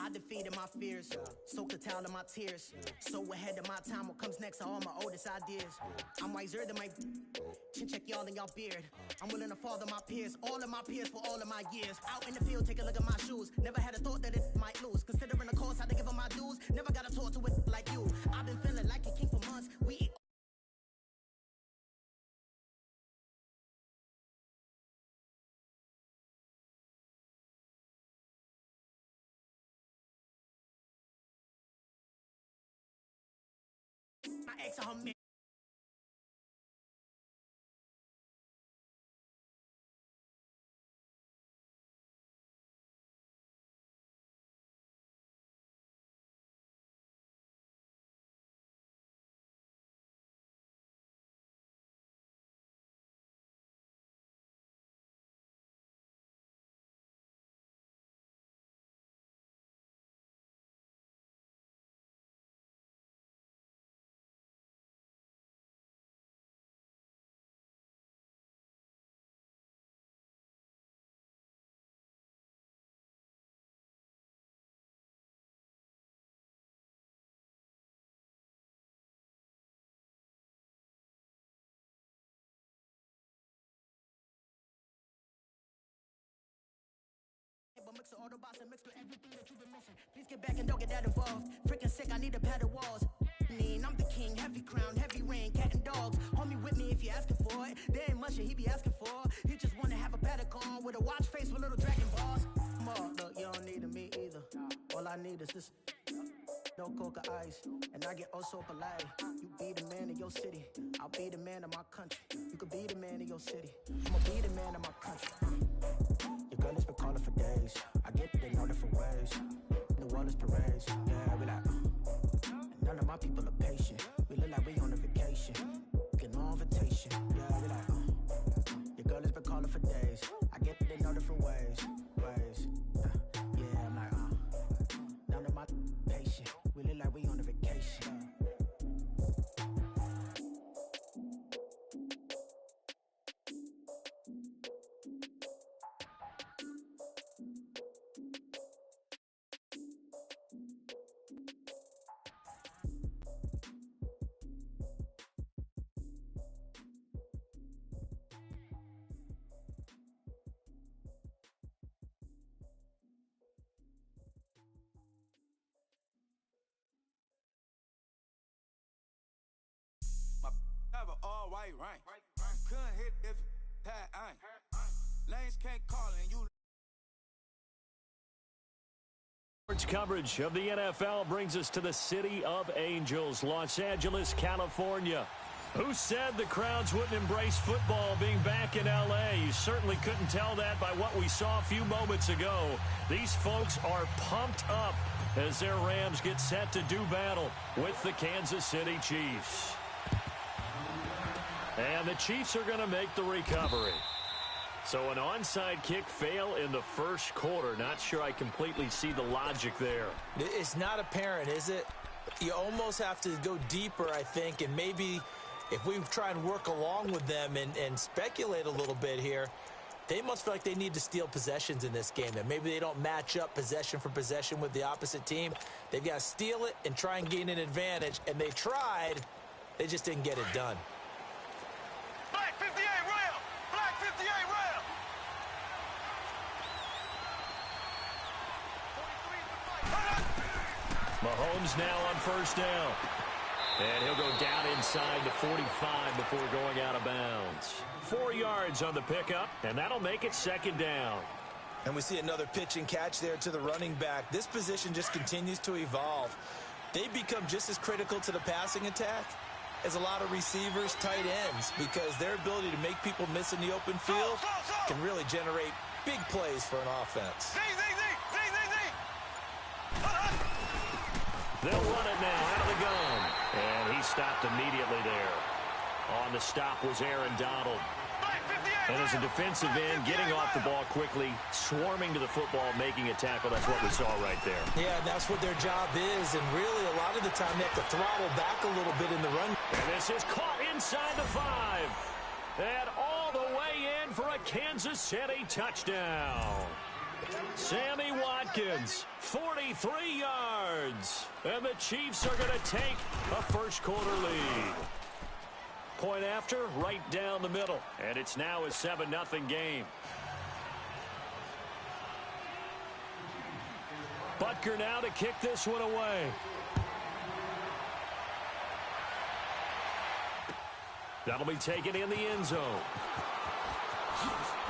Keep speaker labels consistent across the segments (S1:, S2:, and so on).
S1: I defeated my fears, soaked the towel in my tears. So ahead of my time, what comes next are all my oldest ideas. I'm wiser than my chin check y'all in y'all beard. I'm willing to father my peers, all of my peers for all of my years. Out in the field, take a look at my shoes. Never had a thought that it might lose. Considering the cost, I had to give them my dues. Never got to talk to it like you. I've been feeling like a king for months. We eat my ex on me. But mix the Autobots and mix with everything that you've been missing. Please get back and don't get that involved. Freaking sick, I need a pad of walls. I'm the king, heavy crown, heavy rain, cat and dogs. Homie with me if you're asking for it. There ain't much that he be asking for. He just wanna have a paddock on with a watch face with little dragon balls. Look, you don't need me either. All I need is this. No coca ice, and I get oh so polite. You be the man of your city, I'll be the man of my country. You could be the man of your city, I'ma be the man of my country. Your girl has been calling for days. I get they know different ways. New Orleans parades, yeah, we like. And none of my people are patient. We look like we on a vacation. Get no invitation, yeah, we like. Your girl has been calling for days. I get they know different ways. Yeah, I'm like, none of my patient. We look like we on a vacation.
S2: Have an all-white rank. Couldn't hit if it had ain't. Lanes can't call and you.
S3: Coverage of the NFL brings us to the City of Angels, Los Angeles, California. Who said the crowds wouldn't embrace football being back in L.A.? You certainly couldn't tell that by what we saw a few moments ago. These folks are pumped up as their Rams get set to do battle with the Kansas City Chiefs. And the Chiefs are going to make the recovery. So an onside kick fail in the first quarter. Not sure I completely see the logic there.
S4: It's not apparent, is it? You almost have to go deeper, I think, and maybe if we try and work along with them and speculate a little bit here, they must feel like they need to steal possessions in this game. That maybe they don't match up possession for possession with the opposite team. They've got to steal it and try and gain an advantage, and they tried. They just didn't get it done.
S2: Black 58 rail! Black 58 rail!
S3: Mahomes now on first down. And he'll go down inside the 45 before going out of bounds. 4 yards on the pickup, and that'll make it second down.
S4: And we see another pitch and catch there to the running back. This position just continues to evolve. They become just as critical to the passing attack as a lot of receivers, tight ends, because their ability to make people miss in the open field can really generate big plays for an offense.
S3: They'll run it now out of the gun. And he stopped immediately there. On the stop was Aaron Donald. And as a defensive end, getting off the ball quickly, swarming to the football, making a tackle. That's what we saw right there.
S4: Yeah, that's what their job is. And really, a lot of the time, they have to throttle back a little bit in the run.
S3: And this is caught inside the 5. And all the way in for a Kansas City touchdown. Sammy Watkins, 43 yards. And the Chiefs are going to take a first-quarter lead. Point after, right down the middle. And it's now a 7-0 game. Butker now to kick this one away. That'll be taken in the end zone.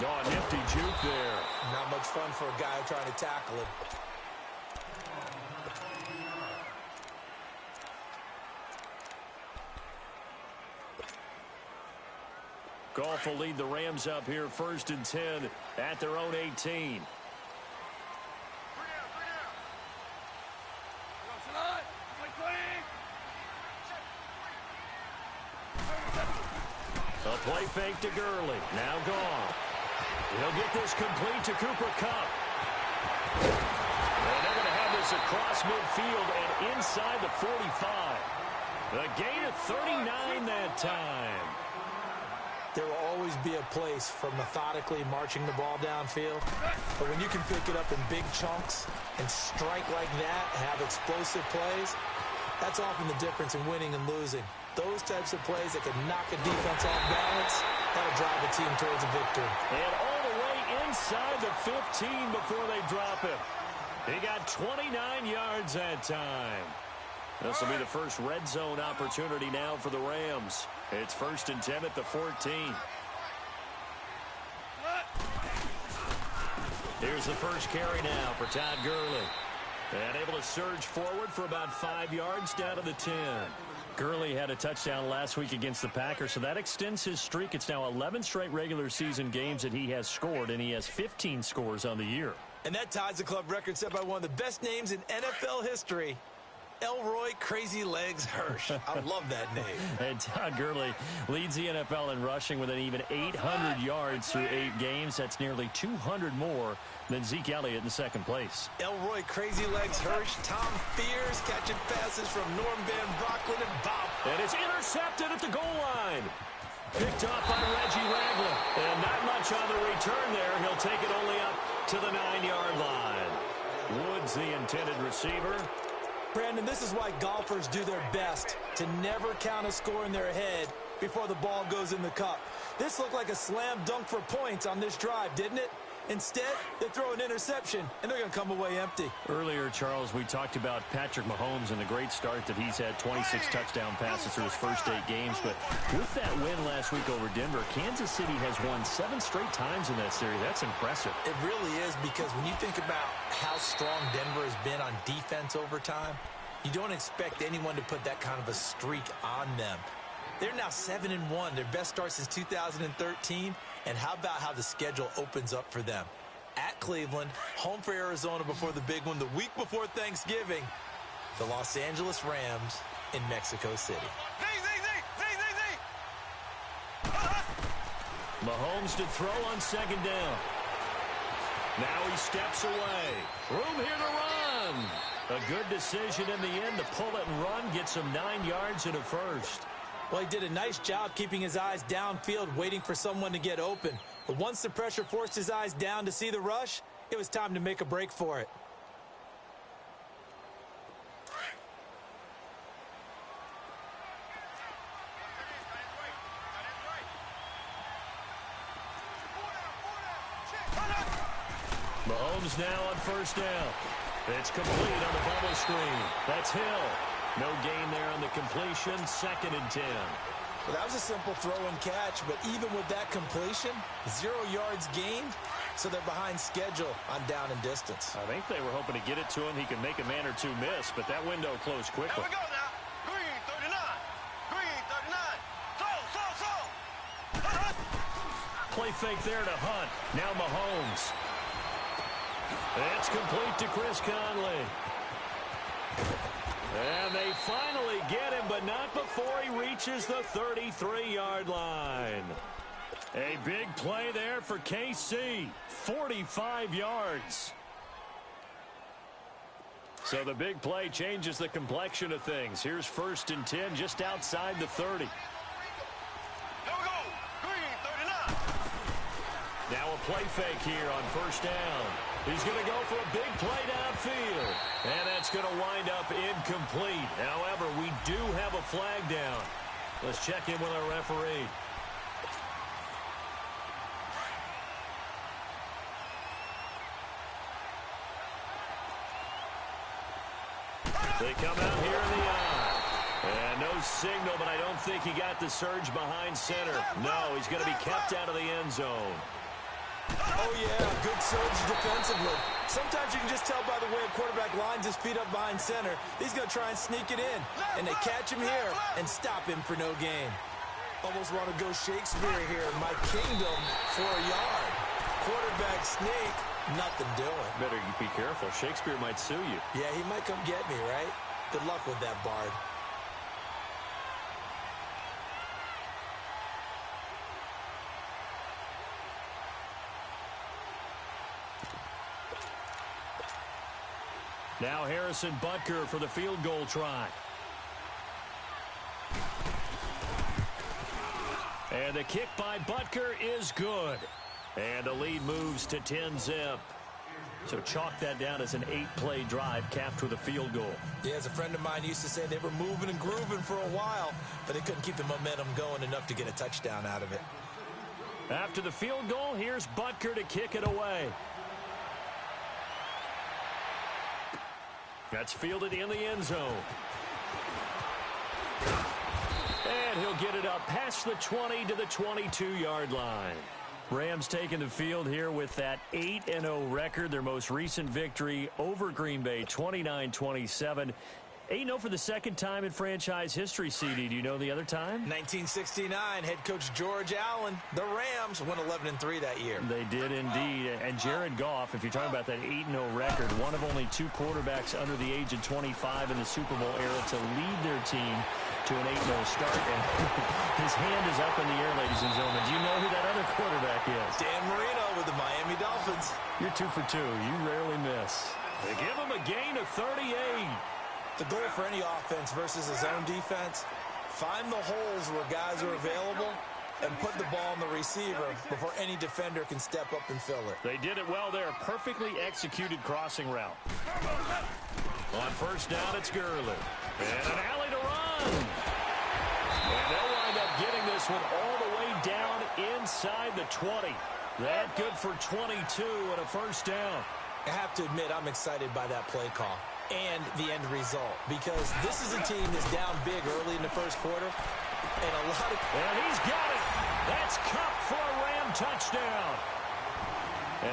S3: Oh, a nifty juke there.
S4: Not much fun for a guy trying to tackle it.
S3: Goff will lead the Rams up here 1st and 10 at their own 18. A play fake to Gurley. Now gone. He'll get this complete to Cooper Kupp. And they're going to have this across midfield and inside the 45. A gain of 39 that time.
S4: There will always be a place for methodically marching the ball downfield. But when you can pick it up in big chunks and strike like that, have explosive plays, that's often the difference in winning and losing. Those types of plays that can knock a defense off balance, that'll drive a team towards a victory.
S3: And all the way inside the 15 before they drop him. He got 29 yards that time. This will be the first red zone opportunity now for the Rams. It's 1st and 10 at the 14. Here's the first carry now for Todd Gurley. And able to surge forward for about 5 yards down to the 10. Gurley had a touchdown last week against the Packers, so that extends his streak. It's now 11 straight regular season games that he has scored, and he has 15 scores on the year.
S4: And that ties the club record set by one of the best names in NFL history, Elroy Crazy Legs Hirsch. I love that name.
S3: And Todd Gurley leads the NFL in rushing with an even 800 yards through 8 games. That's nearly 200 more than Zeke Elliott in second place.
S4: Elroy Crazy Legs Hirsch, Tom Fears catching passes from Norm Van Brocklin and Bob.
S3: And it's intercepted at the goal line. Picked up by Reggie Ragland. And not much on the return there. He'll take it only up to the 9-yard line. Woods, the intended receiver.
S4: Brandon, this is why golfers do their best to never count a score in their head before the ball goes in the cup. This looked like a slam dunk for points on this drive, didn't it? Instead, they throw an interception, and they're going to come away empty.
S3: Earlier, Charles, we talked about Patrick Mahomes and the great start that he's had, 26 touchdown passes through his first 8 games. But with that win last week over Denver, Kansas City has won 7 straight times in that series. That's impressive.
S4: It really is, because when you think about how strong Denver has been on defense over time, you don't expect anyone to put that kind of a streak on them. They're now 7-1, their best start since 2013. And how about how the schedule opens up for them? At Cleveland, home for Arizona before the big one, the week before Thanksgiving, the Los Angeles Rams in Mexico City.
S3: Mahomes to throw on second down. Now he steps away. Room here to run. A good decision in the end to pull it and run, get some 9 yards and a first.
S4: Well, he did a nice job keeping his eyes downfield, waiting for someone to get open. But once the pressure forced his eyes down to see the rush, it was time to make a break for it.
S3: Mahomes now on first down. It's complete on the bubble screen. That's Hill. No gain there on the completion. 2nd and 10.
S4: Well, that was a simple throw and catch, but even with that completion, 0 yards gained, so they're behind schedule on down and distance.
S3: I think they were hoping to get it to him. He could make a man or two miss, but that window closed quickly.
S5: Here we go now. Green 39. Green 39.
S3: Play fake there to Hunt. Now Mahomes. It's complete to Chris Conley. And they finally get him, but not before he reaches the 33-yard line. A big play there for KC. 45 yards. So the big play changes the complexion of things. Here's 1st and 10 just outside the 30.
S5: Here we go. Green 39.
S3: Now a play fake here on first down. He's going to go for a big play downfield. And that's going to wind up incomplete. However, we do have a flag down. Let's check in with our referee. They come out here in the eye. And no signal, but I don't think he got the surge behind center. No, he's going to be kept out of the end zone.
S4: Oh, yeah, good surge defensively. Sometimes you can just tell by the way a quarterback lines his feet up behind center. He's going to try and sneak it in. And they catch him here and stop him for no gain. Almost want to go Shakespeare here. My kingdom for a yard. Quarterback sneak, nothing doing.
S3: Better be careful. Shakespeare might sue you.
S4: Yeah, he might come get me, right? Good luck with that, Bard.
S3: Now Harrison Butker for the field goal try. And the kick by Butker is good. And the lead moves to 10-zip. So chalk that down as an 8-play drive capped with a field goal.
S4: Yeah, as a friend of mine used to say, they were moving and grooving for a while, but they couldn't keep the momentum going enough to get a touchdown out of it.
S3: After the field goal, here's Butker to kick it away. That's fielded in the end zone. And he'll get it up past the 20 to the 22-yard line. Rams taking the field here with that 8-0 record, their most recent victory over Green Bay, 29-27. 8-0 for the second time in franchise history, CD. Do you know the other time?
S4: 1969, head coach George Allen. The Rams went 11-3 that year.
S3: They did indeed. And Jared Goff, if you're talking about that 8-0 record, one of only two quarterbacks under the age of 25 in the Super Bowl era to lead their team to an 8-0 start. And his hand is up in the air, ladies and gentlemen. Do you know who that other quarterback is?
S4: Dan Marino with the Miami Dolphins.
S3: You're 2 for 2. You rarely miss. They give him a gain of 38.
S4: The goal for any offense versus his own defense, find the holes where guys are available and put the ball on the receiver before any defender can step up and fill it.
S3: They did it well there. Perfectly executed crossing route. On first down, it's Gurley. And an alley to run. And they'll wind up getting this one all the way down inside the 20. That good for 22 and a first down.
S4: I have to admit, I'm excited by that play call and the end result, because this is a team that's down big early in the first quarter, and a lot of...
S3: And he's got it. That's Kupp for a Ram touchdown.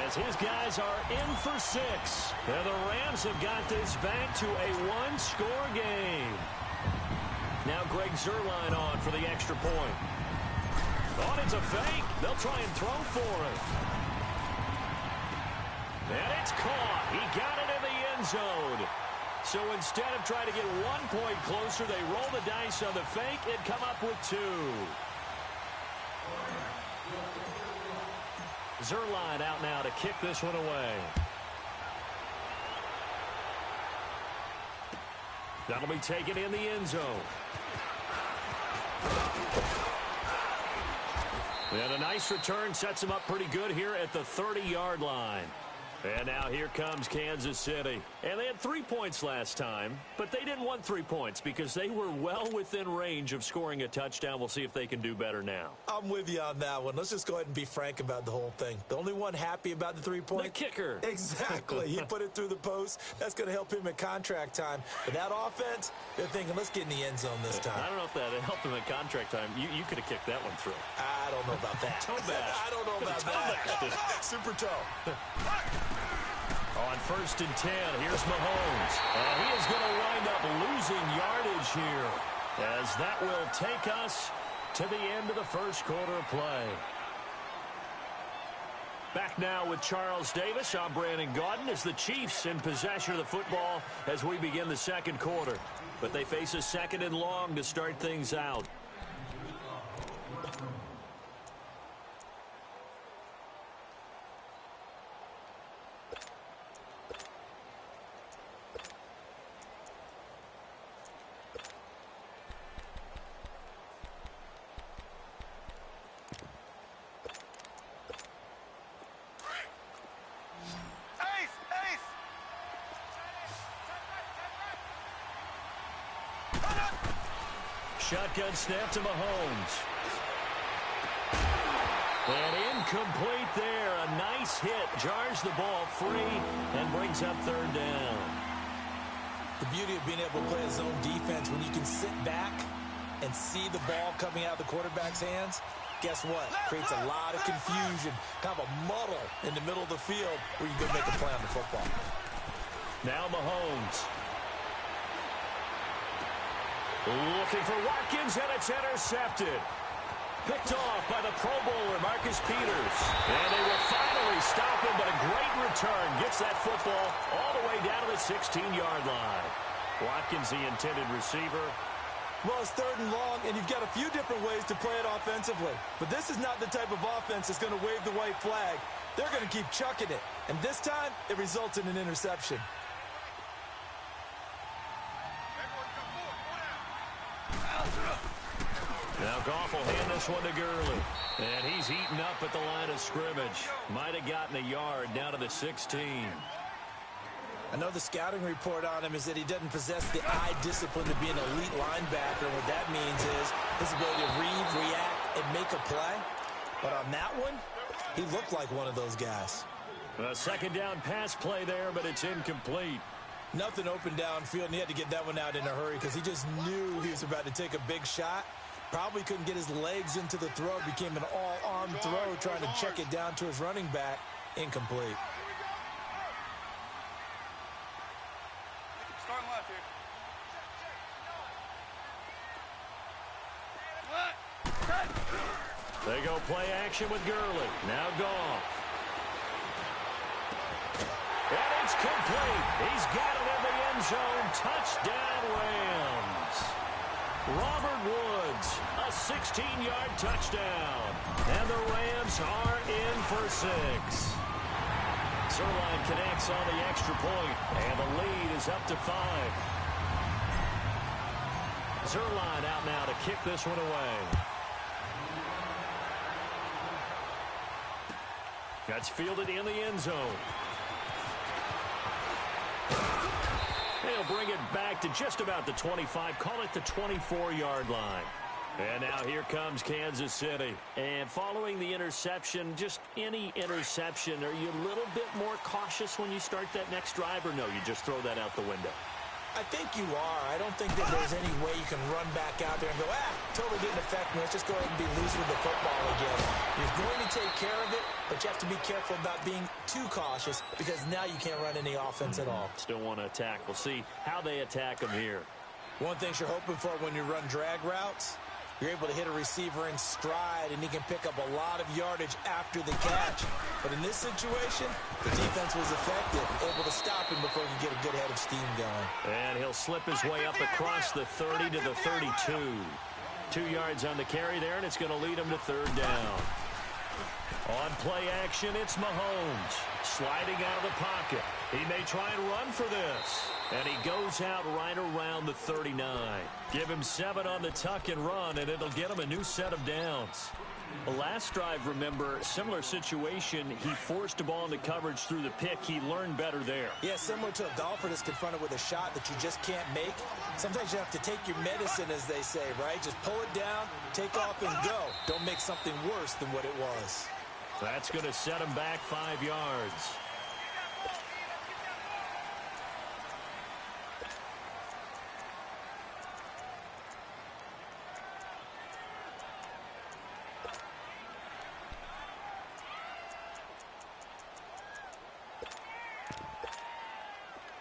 S3: As his guys are in for 6. And the Rams have got this back to a 1-score game. Now Greg Zuerlein on for the extra point. Oh, it's a fake. They'll try and throw for it. And it's caught. He got it in the end zone. So instead of trying to get 1 point closer, they roll the dice on the fake and come up with 2. Zuerlein out now to kick this one away. That'll be taken in the end zone. And a nice return sets him up pretty good here at the 30-yard line. And now here comes Kansas City. And they had 3 points last time, but they didn't want 3 points because they were well within range of scoring a touchdown. We'll see if they can do better now.
S4: I'm with you on that one. Let's just go ahead and be frank about the whole thing. The only one happy about the 3 points?
S3: The kicker.
S4: Exactly. He put it through the post. That's going to help him at contract time. But that offense, they're thinking, let's get in the end zone this time.
S3: I don't know if that helped him at contract time. You could have kicked that one through.
S4: I don't know about that.
S3: Toe bash.
S4: I don't know about that. Super toe.
S3: On first and 10, here's Mahomes. And he is going to wind up losing yardage here, as that will take us to the end of the first quarter of play. Back now with Charles Davis. I'm Brandon Gaudin as the Chiefs in possession of the football as we begin the second quarter. But they face a second and long to start things out. Shotgun snap to Mahomes. And incomplete there. A nice hit. Jars the ball free and brings up third down.
S4: The beauty of being able to play a zone defense when you can sit back and see the ball coming out of the quarterback's hands, guess what? Creates a lot of confusion, kind of a muddle in the middle of the field where you can make a play on the football.
S3: Now Mahomes. Looking for Watkins, and it's intercepted. Picked off by the Pro Bowler, Marcus Peters. And they will finally stop him, but a great return. Gets that football all the way down to the 16-yard line. Watkins, the intended receiver.
S4: Well, it's third and long, and you've got a few different ways to play it offensively. But this is not the type of offense that's going to wave the white flag. They're going to keep chucking it. And this time, it results in an interception.
S3: Now Goff will hand this one to Gurley. And he's eaten up at the line of scrimmage. Might have gotten a yard down to the 16.
S4: I know the scouting report on him is that he doesn't possess the eye discipline to be an elite linebacker. And what that means is his ability to read, react, and make a play. But on that one, he looked like one of those guys.
S3: A second down pass play there, but it's incomplete.
S4: Nothing open downfield, and he had to get that one out in a hurry because he just knew he was about to take a big shot. Probably couldn't get his legs into the throw. Became an all-arm throw, trying to check it down to his running back. Incomplete.
S5: Starting left here.
S3: They go play action with Gurley. Now Goff. And it's complete. He's got it in the end zone. Touchdown, Rams. Robert Woods, a 16-yard touchdown. And the Rams are in for 6. Zerline connects on the extra point, and the lead is up to 5. Zerline out now to kick this one away. That's fielded in the end zone. They'll bring it back to just about the 25. Call it the 24-yard line. And now here comes Kansas City. And following the interception, just any interception, are you a little bit more cautious when you start that next drive, or no, you just throw that out the window?
S4: I think you are. I don't think that there's any way you can run back out there and go, totally didn't affect me. Let's just go ahead and be loose with the football again. You're going to take care of it, but you have to be careful about being too cautious because now you can't run any offense at all.
S3: Still want to attack. We'll see how they attack them here.
S4: One thing you're hoping for when you run drag routes, you're able to hit a receiver in stride, and he can pick up a lot of yardage after the catch. But in this situation, the defense was effective, able to stop him before he could get a good head of steam going.
S3: And he'll slip his way up across the 30 to the 32. 2 yards on the carry there, and it's going to lead him to third down. On play action, it's Mahomes. Sliding out of the pocket. He may try and run for this. And he goes out right around the 39. Give him 7 on the tuck and run, and it'll get him a new set of downs. The last drive, remember, similar situation. He forced a ball into coverage through the pick. He learned better there.
S4: Yeah, similar to a golfer that's confronted with a shot that you just can't make. Sometimes you have to take your medicine, as they say, right? Just pull it down, take off, and go. Don't make something worse than what it was.
S3: That's going to set him back 5 yards.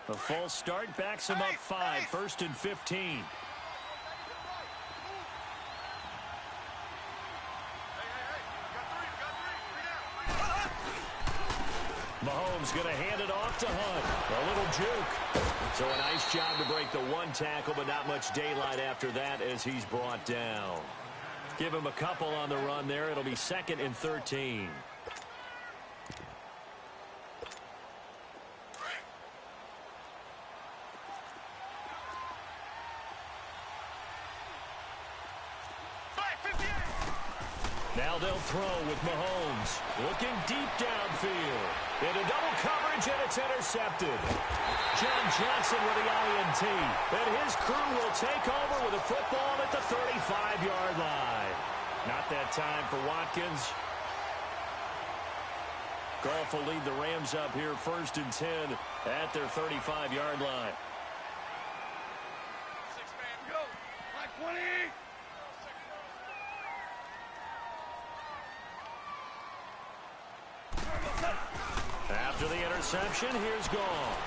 S3: A false start backs him up 5, 1st and 15. Mahomes going to hand it off to Hunt. A little juke. So a nice job to break the 1 tackle, but not much daylight after that as he's brought down. Give him a couple on the run there. It'll be 2nd and 13. Now they'll throw with Mahomes. Looking deep downfield. Into double coverage, and it's intercepted. John Johnson with the INT. And his crew will take over with a football at the 35. shot that time for Watkins. Goff will lead the Rams up here 1st and 10 at their 35-yard line.
S5: 6-man, go. Like 20.
S3: After the interception, here's Goff.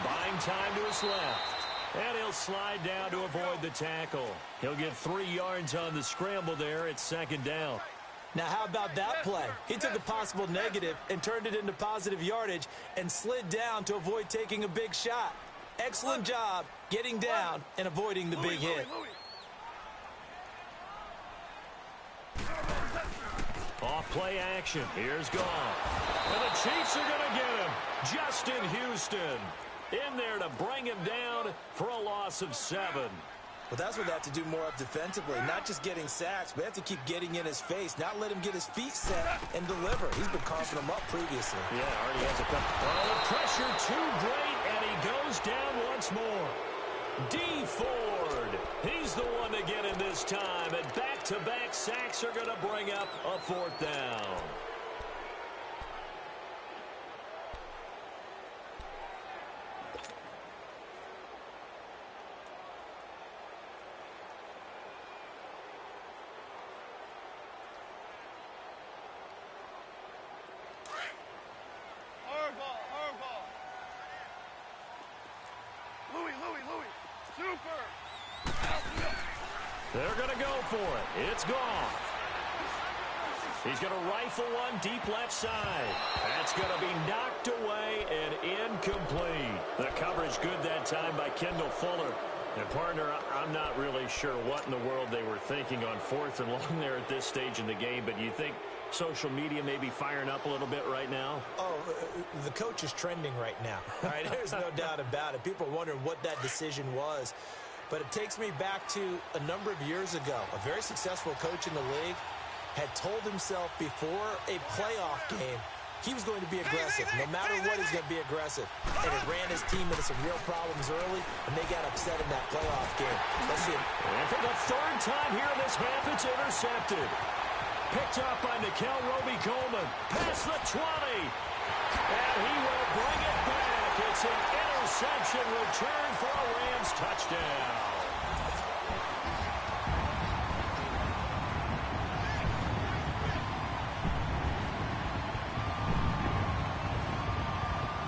S3: Buying time to his left. And he'll slide down to avoid the tackle. He'll get 3 yards on the scramble there. It's 2nd down.
S4: Now, how about that play? He took a possible negative and turned it into positive yardage and slid down to avoid taking a big shot. Excellent job getting down and avoiding the big hit.
S3: Off play action. Here's Goff. And the Chiefs are going to get him. Justin Houston in there to bring him down for a loss of 7.
S4: Well, that's what they have to do more of defensively, not just getting sacks, but have to keep getting in his face, not let him get his feet set and deliver. He's been coughing him up previously.
S3: Yeah, already has a couple. Oh, the pressure too great, and he goes down once more. D. Ford, he's the one to get him this time, and back-to-back sacks are going to bring up a 4th down. They're going to go for it. It's Goff. He's going to rifle one deep left side. That's going to be knocked away and incomplete. The coverage good that time by Kendall Fuller. And, partner, I'm not really sure what in the world they were thinking on 4th and long there at this stage in the game, but you think social media may be firing up a little bit right now?
S4: Oh, the coach is trending right now. All right, there's no doubt about it. People are wondering what that decision was. But it takes me back to a number of years ago. A very successful coach in the league had told himself before a playoff game he was going to be aggressive. No matter what, he's going to be aggressive. And it ran his team into some real problems early, and they got upset in that playoff game. Let's see.
S3: And for the 3rd time here in this half, it's intercepted. Picked up by Nikel Roby-Coleman. Past the 20. And he will bring it back. It's an interception return for a Rams touchdown.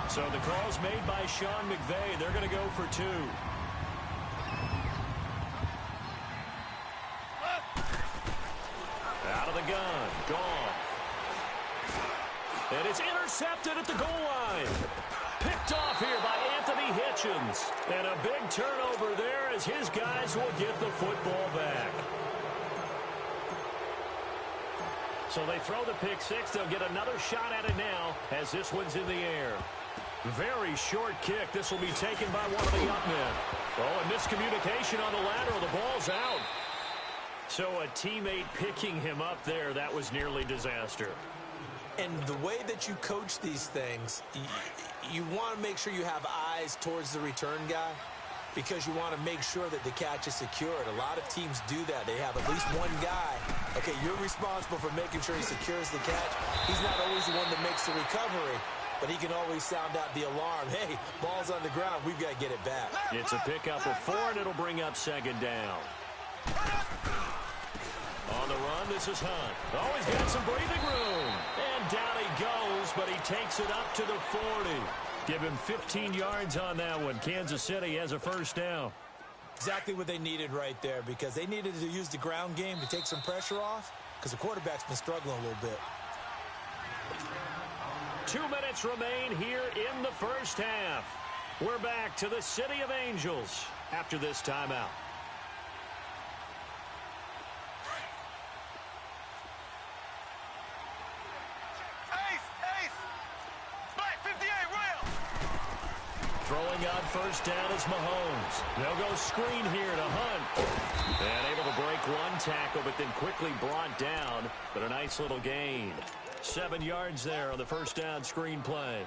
S3: So the call's made by Sean McVay. They're going to go for 2. Out of the gun. Goff. And it's intercepted at the goal line. Picked off here by Anthony Hitchens. And a big turnover there as his guys will get the football back. So they throw the pick 6. They'll get another shot at it now as this one's in the air. Very short kick. This will be taken by one of the up men. Oh, and miscommunication on the lateral. The ball's out. So a teammate picking him up there, that was nearly disaster.
S4: And the way that you coach these things, you want to make sure you have eyes towards the return guy because you want to make sure that the catch is secured. A lot of teams do that. They have at least one guy. Okay, you're responsible for making sure he secures the catch. He's not always the one that makes the recovery, but he can always sound out the alarm. Hey, ball's on the ground. We've got to get it back.
S3: It's a pickup of 4, and it'll bring up 2nd down. On the run, this is Hunt. Oh, he's got some breathing room. And down he goes, but he takes it up to the 40. Give him 15 yards on that one. Kansas City has a 1st down.
S4: Exactly what they needed right there because they needed to use the ground game to take some pressure off because the quarterback's been struggling a little bit.
S3: 2 minutes remain here in the 1st half. We're back to the City of Angels after this timeout. Throwing on 1st down is Mahomes. They'll go screen here to Hunt. And able to break one tackle, but then quickly brought down. But a nice little gain. 7 yards there on the 1st down screen play.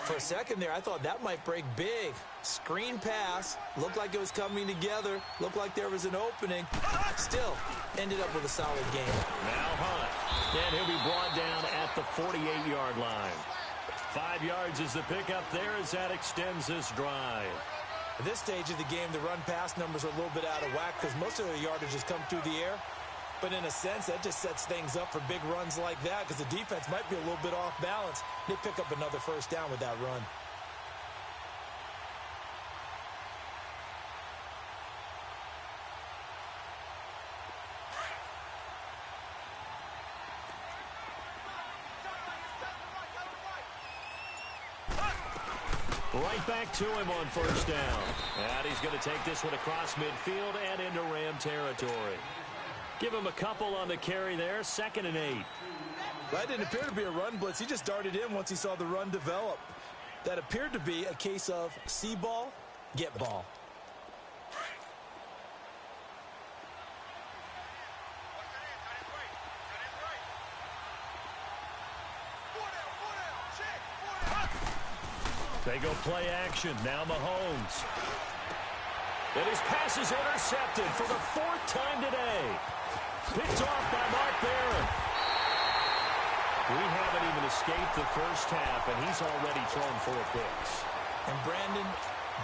S4: For a second there, I thought that might break big. Screen pass, looked like it was coming together, looked like there was an opening. Still, ended up with a solid game.
S3: Now Hunt, and he'll be brought down at the 48-yard line. 5 yards is the pickup there as that extends this drive.
S4: At this stage of the game, the run-pass numbers are a little bit out of whack because most of their yardage has come through the air. But in a sense, that just sets things up for big runs like that because the defense might be a little bit off balance. They pick up another first down with that run.
S3: Right back to him on first down. And he's going to take this one across midfield and into Ram territory. Give him a couple on the carry there, 2nd and 8.
S4: That didn't appear to be a run blitz. He just darted in once he saw the run develop. That appeared to be a case of see ball, get ball.
S3: They go play action. Now Mahomes. And his pass is intercepted for the 4th time today. Picked off by Mark Barron. We haven't even escaped the first half, and he's already thrown 4 picks.
S4: And Brandon,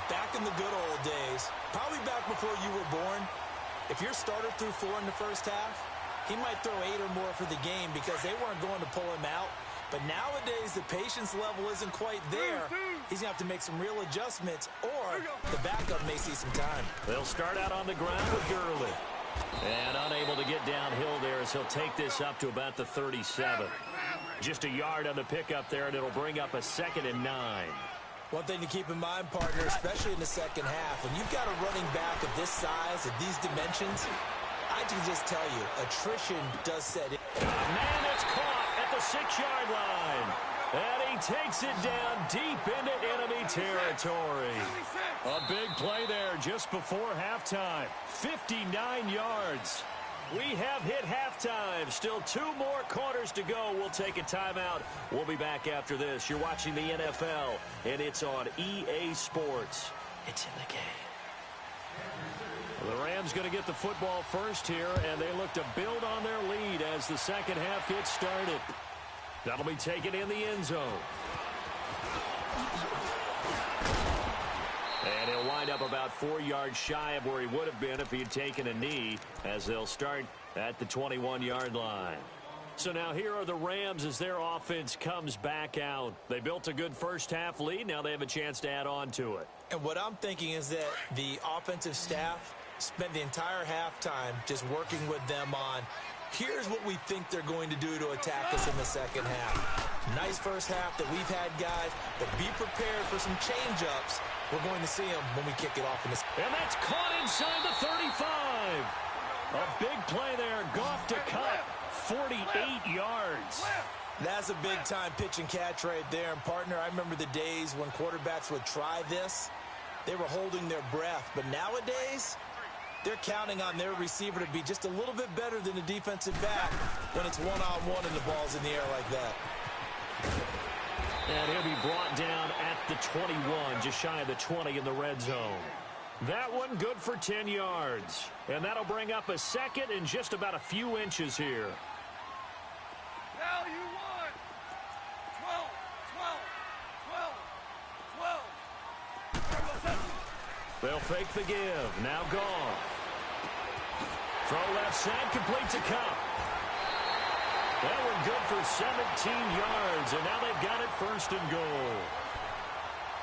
S4: back in the good old days, probably back before you were born, if your starter threw 4 in the first half, he might throw 8 or more for the game because they weren't going to pull him out. But nowadays, the patience level isn't quite there. He's going to have to make some real adjustments, or the backup may see some time.
S3: They'll start out on the ground with Gurley. And unable to get downhill there as he'll take this up to about the 37. Just a yard on the pickup there, and it'll bring up a 2nd and 9.
S4: One thing to keep in mind, partner, especially in the second half, when you've got a running back of this size, of these dimensions, I can just tell you, attrition does set in.
S3: Man, it's caught at the 6-yard line. And he takes it down deep into enemy territory. A big play there just before halftime. 59 yards. We have hit halftime. Still 2 more quarters to go. We'll take a timeout. We'll be back after this. You're watching the NFL, and it's on EA Sports. It's in the game. The Rams going to get the football first here, and they look to build on their lead as the second half gets started. That'll be taken in the end zone. And he'll wind up about 4 yards shy of where he would have been if he had taken a knee, as they'll start at the 21-yard line. So now here are the Rams as their offense comes back out. They built a good first half lead. Now they have a chance to add on to it.
S4: And what I'm thinking is that the offensive staff spent the entire halftime just working with them on, here's what we think they're going to do to attack us in the second half. Nice first half that we've had, guys, but be prepared for some change-ups. We're going to see them when we kick it off in this.
S3: And that's caught inside the 35. A big play there. Goff to cut. 48 yards.
S4: That's a big-time pitch and catch right there. And, partner, I remember the days when quarterbacks would try this. They were holding their breath. But nowadays, they're counting on their receiver to be just a little bit better than the defensive back when it's one-on-one and the ball's in the air like that.
S3: And he'll be brought down at the 21, just shy of the 20 in the red zone. That one good for 10 yards. And that'll bring up a second and just about a few inches here.
S5: Now you won. 12, 12, 12, 12.
S3: They'll fake the give. Now Goff. Throw left side, complete to Cup. That one good for 17 yards, and now they've got it 1st and goal.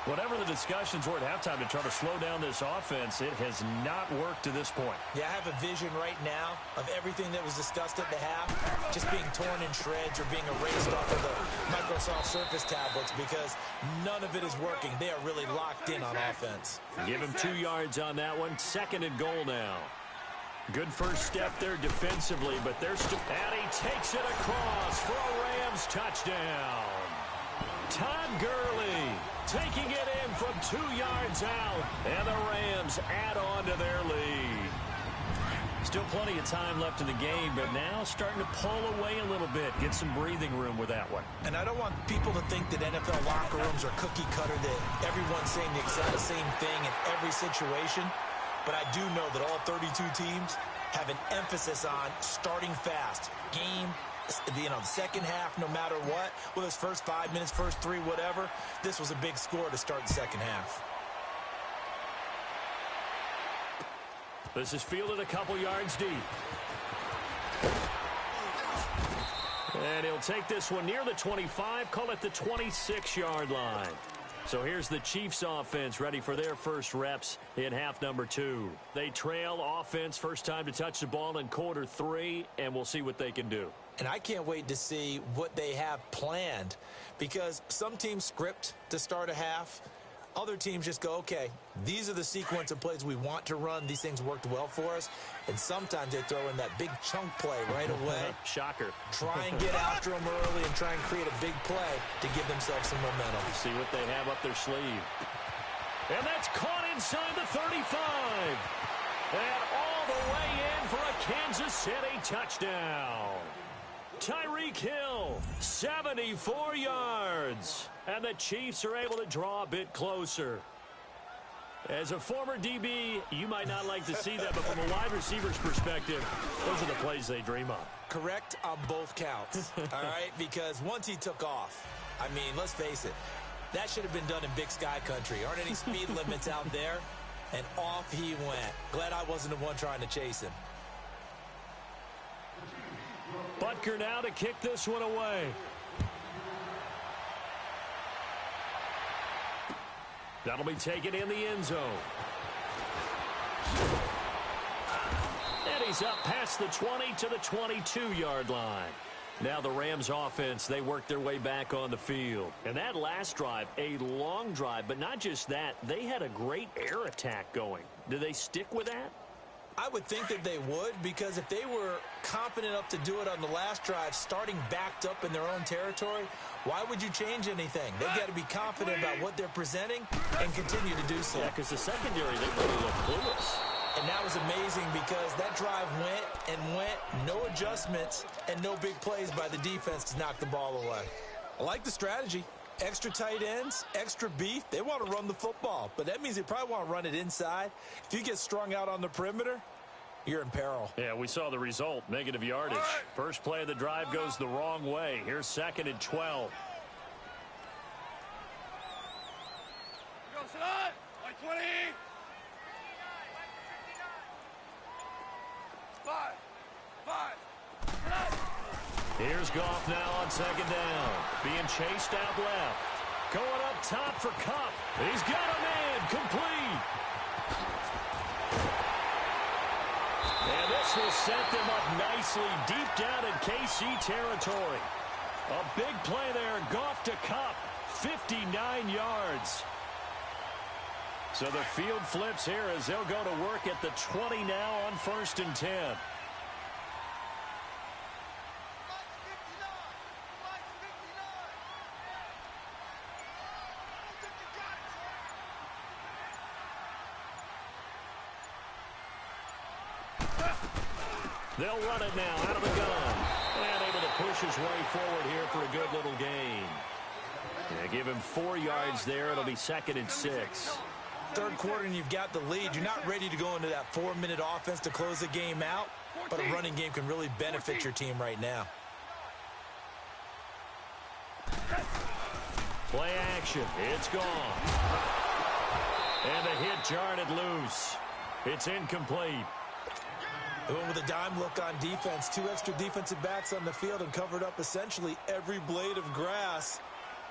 S3: Whatever the discussions were at halftime to try to slow down this offense, it has not worked to this point.
S4: Yeah, I have a vision right now of everything that was discussed at the half just being torn in shreds or being erased off of the Microsoft Surface tablets because none of it is working. They are really locked in on offense.
S3: Give him 2 yards on that one. 2nd and goal now. Good first step there defensively, but there's still... And he takes it across for a Rams touchdown. Todd Gurley taking it in from 2 yards out, and the Rams add on to their lead. Still plenty of time left in the game, but now starting to pull away a little bit. Get some breathing room with that one.
S4: And I don't want people to think that NFL locker rooms are cookie cutter, that everyone's saying the exact same thing in every situation. But I do know that all 32 teams have an emphasis on starting fast. Game, the second half, no matter what, whether it's first 5 minutes, first 3, whatever, this was a big score to start the second half.
S3: This is fielded a couple yards deep. And he'll take this one near the 25, call it the 26-yard line. So here's the Chiefs offense ready for their first reps in half number 2. They trail offense first time to touch the ball in quarter 3, and we'll see what they can do.
S4: And I can't wait to see what they have planned, because some teams script to start a half. Other teams just go, okay, these are the sequence of plays we want to run. These things worked well for us. And sometimes they throw in that big chunk play right away.
S3: Shocker.
S4: Try and get after them early and try and create a big play to give themselves some momentum.
S3: See what they have up their sleeve. And that's caught inside the 35. And all the way in for a Kansas City touchdown. Tyreek Hill, 74 yards. And the Chiefs are able to draw a bit closer. As a former DB, you might not like to see that, but from a wide receiver's perspective, those are the plays they dream of.
S4: Correct on both counts, all right? Because once he took off, I mean, let's face it, that should have been done in Big Sky Country. Aren't any speed limits out there? And off he went. Glad I wasn't the one trying to chase him.
S3: Butker now to kick this one away. That'll be taken in the end zone. And he's up past the 20 to the 22-yard line. Now the Rams offense, they work their way back on the field. And that last drive, a long drive, but not just that, they had a great air attack going. Do they stick with that?
S4: I would think that they would, because if they were confident enough to do it on the last drive, starting backed up in their own territory, why would you change anything? They've got to be confident about what they're presenting and continue to do so.
S3: Yeah, because the secondary, they really look clueless.
S4: And that was amazing because that drive went and went, no adjustments and no big plays by the defense to knock the ball away. I like the strategy. Extra tight ends, extra beef. They want to run the football, but that means they probably want to run it inside. If you get strung out on the perimeter, you're in peril.
S3: Yeah, we saw the result, negative yardage. First play of the drive goes the wrong way. Here's 2nd and 12.
S5: Go, Sadat! Like 20! 5.
S3: Here's Goff now on 2nd down. Being chased out left. Going up top for Kupp. He's got a man complete. And this will set them up nicely deep down in KC territory. A big play there. Goff to Kupp. 59 yards. So the field flips here as they'll go to work at the 20 now on 1st and 10. They'll run it now out of the gun. And able to push his way forward here for a good little gain. Yeah, give him 4 yards there. It'll be 2nd and 6.
S4: Third quarter and you've got the lead. You're not ready to go into that 4-minute offense to close the game out. But a running game can really benefit your team right now.
S3: Play action. It's gone. And the hit jarred it loose. It's incomplete.
S4: They went with a dime look on defense. 2 extra defensive backs on the field and covered up essentially every blade of grass.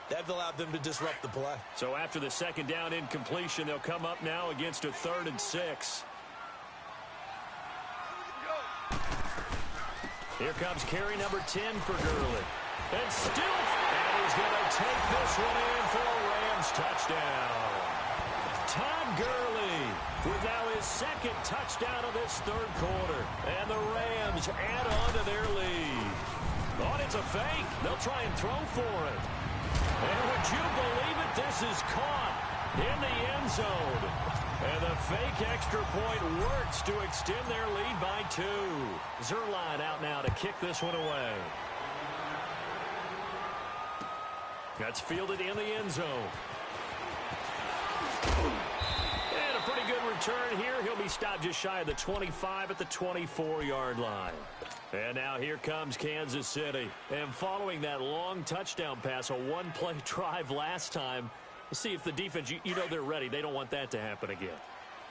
S4: That allowed them to disrupt the play.
S3: So after the 2nd down incompletion, they'll come up now against a 3rd and 6. Here comes carry number 10 for Gurley. And still, and he's going to take this one in for a Rams touchdown. Todd Gurley with now his 2nd touchdown of this 3rd quarter. And the Rams add on to their lead. Oh, it's a fake. They'll try and throw for it. And would you believe it? This is caught in the end zone. And the fake extra point works to extend their lead by 2. Zerline out now to kick this one away. That's fielded in the end zone. And a pretty good return here. He'll be stopped just shy of the 25 at the 24-yard line. And now here comes Kansas City. And following that long touchdown pass, a one-play drive last time, see if the defense, you know they're ready. They don't want that to happen again.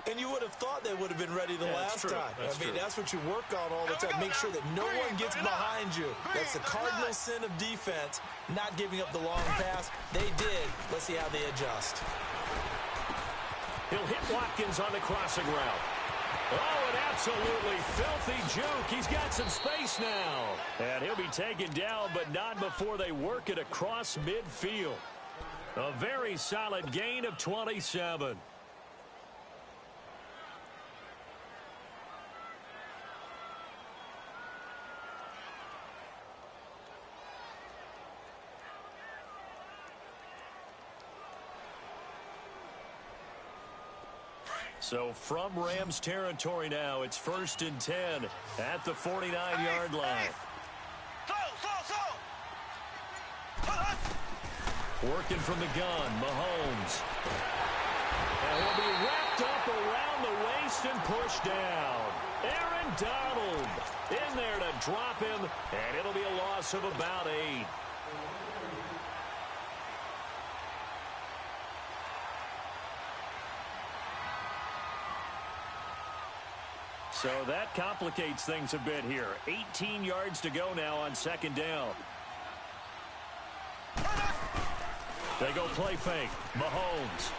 S4: And you would have thought they would have been ready the last time. That's what you work on all the time. Make sure that no one gets behind you. That's the cardinal sin of defense, not giving up the long pass. They did. Let's see how they adjust.
S3: He'll hit Watkins on the crossing route. Oh, an absolutely filthy juke. He's got some space now. And he'll be taken down, but not before they work it across midfield. A very solid gain of 27. So from Rams territory now, it's 1st and 10 at the 49-yard line. Working from the gun, Mahomes. And he'll be wrapped up around the waist and pushed down. Aaron Donald in there to drop him, and it'll be a loss of about 8. So that complicates things a bit here. 18 yards to go now on 2nd down. They go play fake. Mahomes.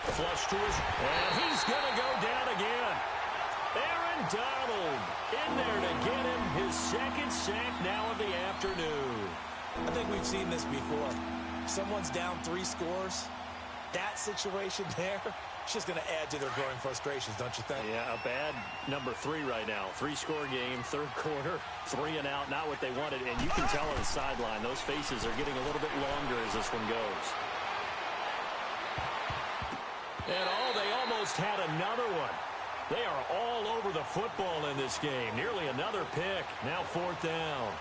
S3: Flush to his, and he's going to go down again. Aaron Donald in there to get him his 2nd sack now of the afternoon.
S4: I think we've seen this before. Someone's down 3 scores. That situation there, it's just going to add to their growing frustrations, don't you think?
S3: Yeah, a bad number 3 right now. 3-score game, 3rd quarter, 3 and out, not what they wanted. And you can tell on the sideline, those faces are getting a little bit longer as this one goes. And they almost had another one. They are all over the football in this game. Nearly another pick. Now 4th down.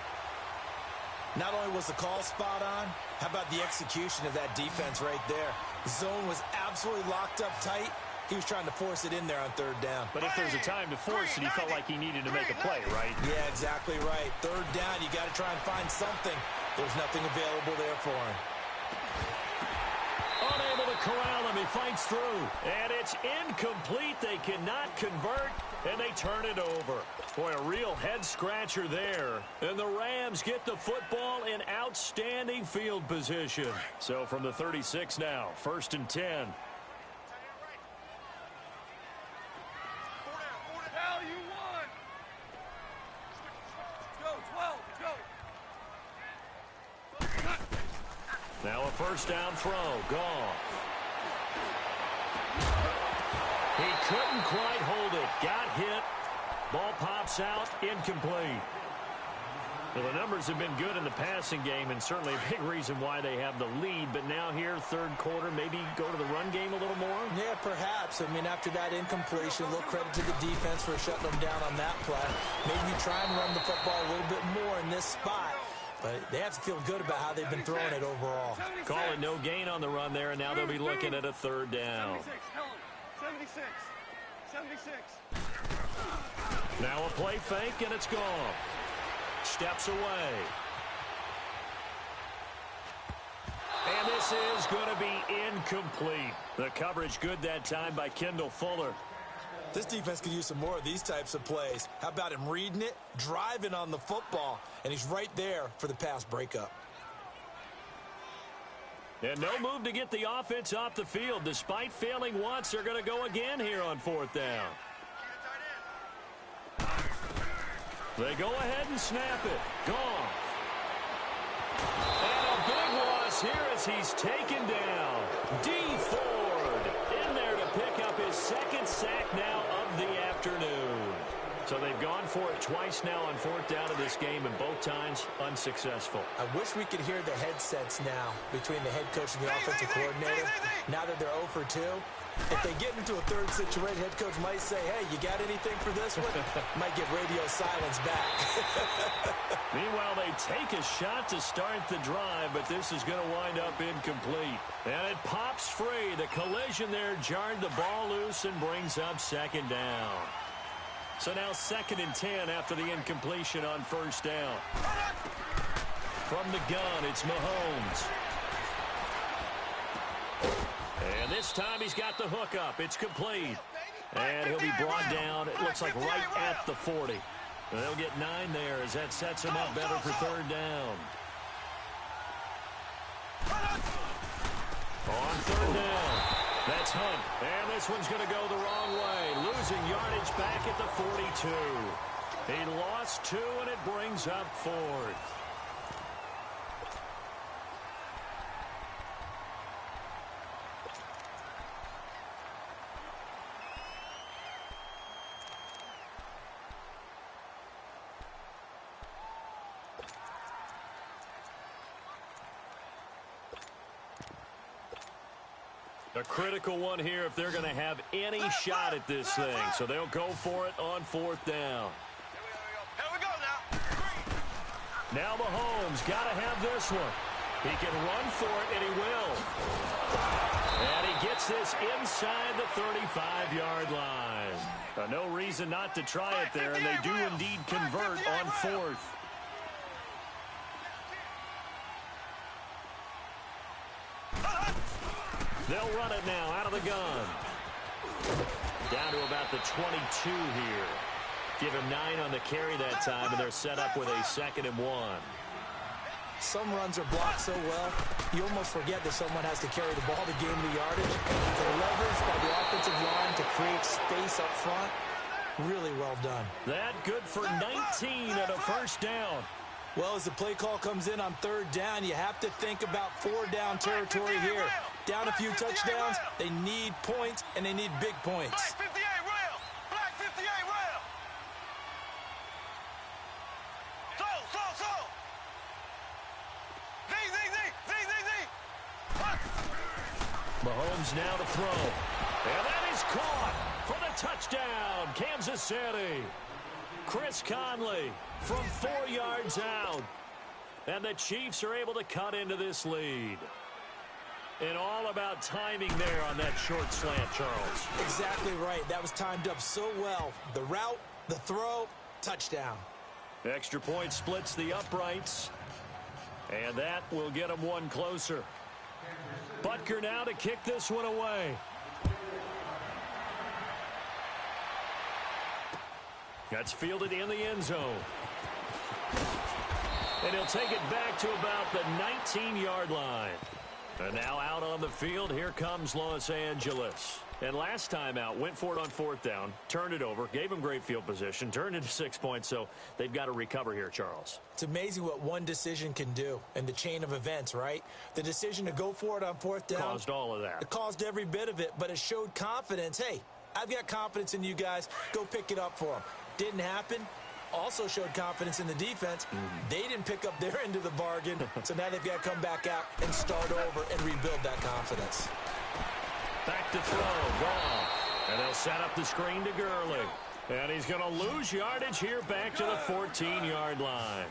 S4: Not only was the call spot on, how about the execution of that defense right there? The zone was absolutely locked up tight. He was trying to force it in there on 3rd down.
S3: But if there's a time to force it, he felt like he needed to make a play, right?
S4: Yeah, exactly right. 3rd down, you got to try and find something. There's nothing available there for him.
S3: Unable to corral him, he fights through. And it's incomplete. They cannot convert, and they turn it over. Boy, a real head-scratcher there. And the Rams get the football in outstanding field position. So from the 36 now, 1st and 10. Now a 1st down throw. Gone. He couldn't quite hold it. Got hit. Ball pops out. Incomplete. Well, the numbers have been good in the passing game, and certainly a big reason why they have the lead. But now here, 3rd quarter, maybe go to the run game a little more?
S4: Yeah, perhaps. I mean, after that incompletion, a little credit to the defense for shutting them down on that play. Maybe you try and run the football a little bit more in this spot. But they have to feel good about how they've been throwing it overall.
S3: Calling no gain on the run there, and now they'll be looking at a 3rd down.
S5: 76.
S3: Now a play fake, and it's gone. Steps away. And this is going to be incomplete. The coverage good that time by Kendall Fuller.
S4: This defense could use some more of these types of plays. How about him reading it, driving on the football, and he's right there for the pass breakup.
S3: And no move to get the offense off the field. Despite failing once, they're going to go again here on 4th down. They go ahead and snap it. Gone. And a big loss here as he's taken down. D. Ford in there to pick up his 2nd sack now of the afternoon. So they've gone for it twice now on fourth down in this game, and both times unsuccessful.
S4: I wish we could hear the headsets now between the head coach and the offensive coordinator. Now that they're 0 for 2, if they get into a third situation, head coach might say, hey, you got anything for this one? Might get radio silence back.
S3: Meanwhile, they take a shot to start the drive, but this is going to wind up incomplete. And it pops free. The collision there jarred the ball loose and brings up second down. So now 2nd and 10 after the incompletion on first down. From the gun, it's Mahomes. And this time he's got the hook up. It's complete. And he'll be brought down, it looks like right at the 40. And they'll get 9 there as that sets him up better for third down. On third down, that's Hunt. And this one's going to go the wrong way. Losing yardage back at the 42. He lost 2, and it brings up 4th. A critical one here if they're going to have any shot at this thing. So they'll go for it on fourth down.
S5: Here we go now.
S3: Now Mahomes got to have this one. He can run for it, and he will. And he gets this inside the 35-yard line. No reason not to try it there, and they do indeed convert on fourth. They'll run it now out of the gun. Down to about the 22 here. Give him 9 on the carry that time, and they're set up with a 2nd and 1.
S4: Some runs are blocked so well, you almost forget that someone has to carry the ball to gain the yardage. The leverage by the offensive line to create space up front, really well done.
S3: That good for 19 and a first down.
S4: Well, as the play call comes in on third down, you have to think about 4-down territory here. Down a few touchdowns, they need points, and they need big points.
S5: Black 58 rail. Black 58 rail. So. Z.
S3: Mahomes now to throw. And that is caught for the touchdown, Kansas City. Chris Conley from 4 yards out. And the Chiefs are able to cut into this lead. And all about timing there on that short slant, Charles.
S4: Exactly right. That was timed up so well. The route, the throw, touchdown.
S3: Extra point splits the uprights. And that will get them one closer. Butker now to kick this one away. That's fielded in the end zone. And he'll take it back to about the 19-yard line. And now out on the field, here comes Los Angeles. And last time out, went for it on fourth down, turned it over, gave him great field position, turned it to 6 points, so they've got to recover here, Charles.
S4: It's amazing what one decision can do in the chain of events, right? The decision to go for it on fourth down.
S3: Caused all of that.
S4: It caused every bit of it, but it showed confidence. Hey, I've got confidence in you guys. Go pick it up for them. Didn't happen. Also showed confidence in the defense. They didn't pick up their end of the bargain, so now they've got to come back out and start over and rebuild that confidence.
S3: Back to throw, Goff. And they'll set up the screen to Gurley. And he's going to lose yardage here back to the 14-yard line.